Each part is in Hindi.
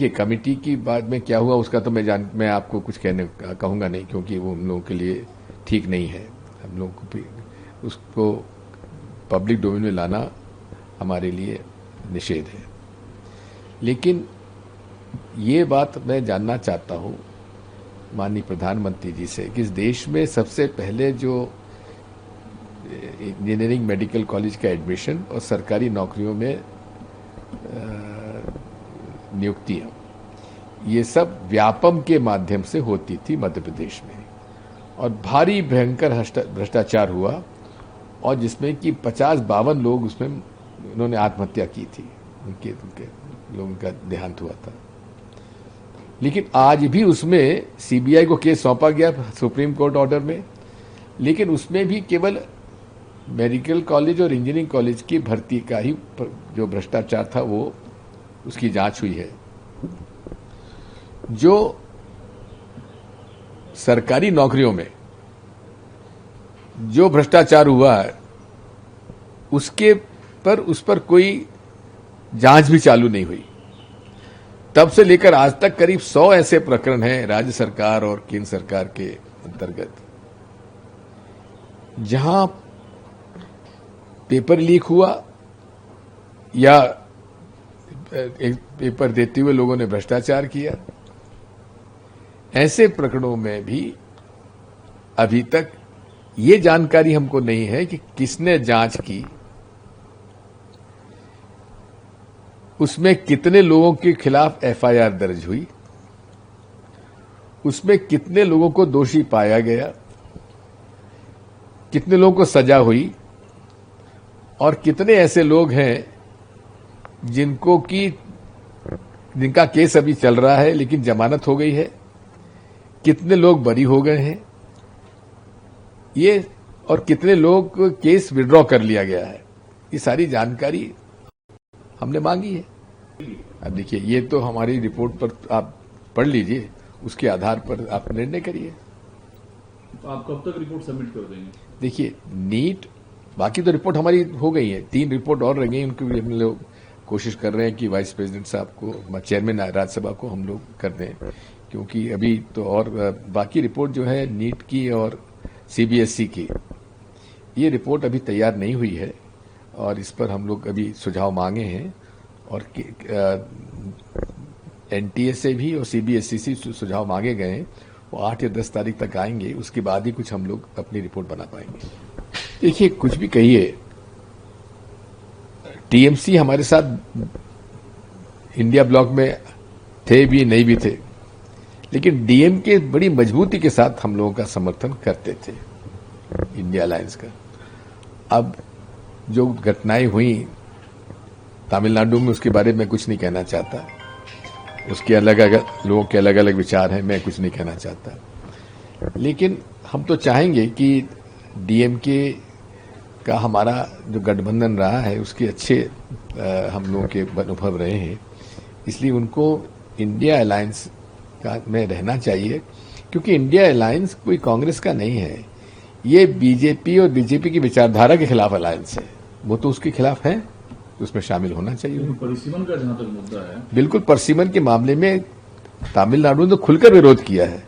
देखिए, कमेटी की बात में क्या हुआ उसका तो मैं आपको कुछ कहूंगा नहीं, क्योंकि वो हम लोगों के लिए ठीक नहीं है। हम लोगों को भी उसको पब्लिक डोमेन में लाना हमारे लिए निषेध है। लेकिन ये बात मैं जानना चाहता हूं माननीय प्रधानमंत्री जी से कि इस देश में सबसे पहले जो इंजीनियरिंग मेडिकल कॉलेज का एडमिशन और सरकारी नौकरियों में नियुक्तियां, ये सब व्यापम के माध्यम से होती थी मध्य प्रदेश में, और भारी भयंकर भ्रष्टाचार हुआ, और जिसमें कि 50-52 लोग उसमें उन्होंने आत्महत्या की थी, उनके लोगों का देहांत हुआ था। लेकिन आज भी उसमें सीबीआई को केस सौंपा गया सुप्रीम कोर्ट ऑर्डर में, लेकिन उसमें भी केवल मेडिकल कॉलेज और इंजीनियरिंग कॉलेज की भर्ती का ही जो भ्रष्टाचार था वो उसकी जांच हुई है। जो सरकारी नौकरियों में जो भ्रष्टाचार हुआ है उस पर कोई जांच भी चालू नहीं हुई। तब से लेकर आज तक करीब 100 ऐसे प्रकरण हैं राज्य सरकार और केंद्र सरकार के अंतर्गत, जहां पेपर लीक हुआ या एक पेपर देते हुए लोगों ने भ्रष्टाचार किया। ऐसे प्रकरणों में भी अभी तक ये जानकारी हमको नहीं है कि किसने जांच की, उसमें कितने लोगों के खिलाफ एफआईआर दर्ज हुई, उसमें कितने लोगों को दोषी पाया गया, कितने लोगों को सजा हुई, और कितने ऐसे लोग हैं जिनका केस अभी चल रहा है लेकिन जमानत हो गई है, कितने लोग बरी हो गए हैं ये, और कितने लोग केस विड्रॉ कर लिया गया है, ये सारी जानकारी हमने मांगी है। अब देखिए, ये तो हमारी रिपोर्ट पर आप पढ़ लीजिए, उसके आधार पर आप निर्णय करिए। तो आप कब तक रिपोर्ट सबमिट कर देंगे? देखिए, नीट बाकी तो रिपोर्ट हमारी हो गई है, 3 रिपोर्ट और रह गई, उनकी भी हम लोग कोशिश कर रहे हैं कि वाइस प्रेसिडेंट साहब को, चेयरमैन राज्यसभा को हम लोग कर दें, क्योंकि अभी तो और बाकी रिपोर्ट जो है नीट की और सीबीएसई की, ये रिपोर्ट अभी तैयार नहीं हुई है, और इस पर हम लोग अभी सुझाव मांगे हैं, और एनटीए से भी और सीबीएसई से सुझाव मांगे गए हैं। वो 8 या 10 तारीख तक आएंगे, उसके बाद ही कुछ हम लोग अपनी रिपोर्ट बना पाएंगे। देखिए, कुछ भी कहिए, टीएमसी हमारे साथ इंडिया ब्लॉक में थे भी नहीं भी थे, लेकिन डीएमके बड़ी मजबूती के साथ हम लोगों का समर्थन करते थे इंडिया अलायंस का। अब जो घटनाएं हुई तमिलनाडु में, उसके बारे में कुछ नहीं कहना चाहता, उसके लोगों के अलग अलग विचार हैं, मैं कुछ नहीं कहना चाहता। लेकिन हम तो चाहेंगे कि डीएमके का हमारा जो गठबंधन रहा है उसके अच्छे हम लोगों के अनुभव रहे हैं, इसलिए उनको इंडिया अलायंस का में रहना चाहिए, क्योंकि इंडिया अलायंस कोई कांग्रेस का नहीं है, ये बीजेपी और बीजेपी की विचारधारा के खिलाफ अलायंस है, वो तो उसके खिलाफ है, उसमें शामिल होना चाहिए। परिसीमन का जहां तक मुद्दा है, बिल्कुल, परिसीमन के मामले में तमिलनाडु ने तो खुलकर विरोध किया है,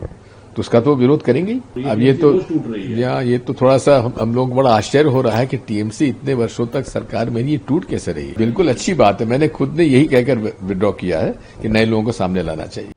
तो उसका तो विरोध करेंगे। अब ये तो थोड़ा सा हम लोग बड़ा आश्चर्य हो रहा है कि टीएमसी इतने वर्षों तक सरकार में ये टूट कैसे रही। बिल्कुल अच्छी बात है, मैंने खुद ने यही कहकर विड्रॉ किया है कि नए लोगों को सामने लाना चाहिए।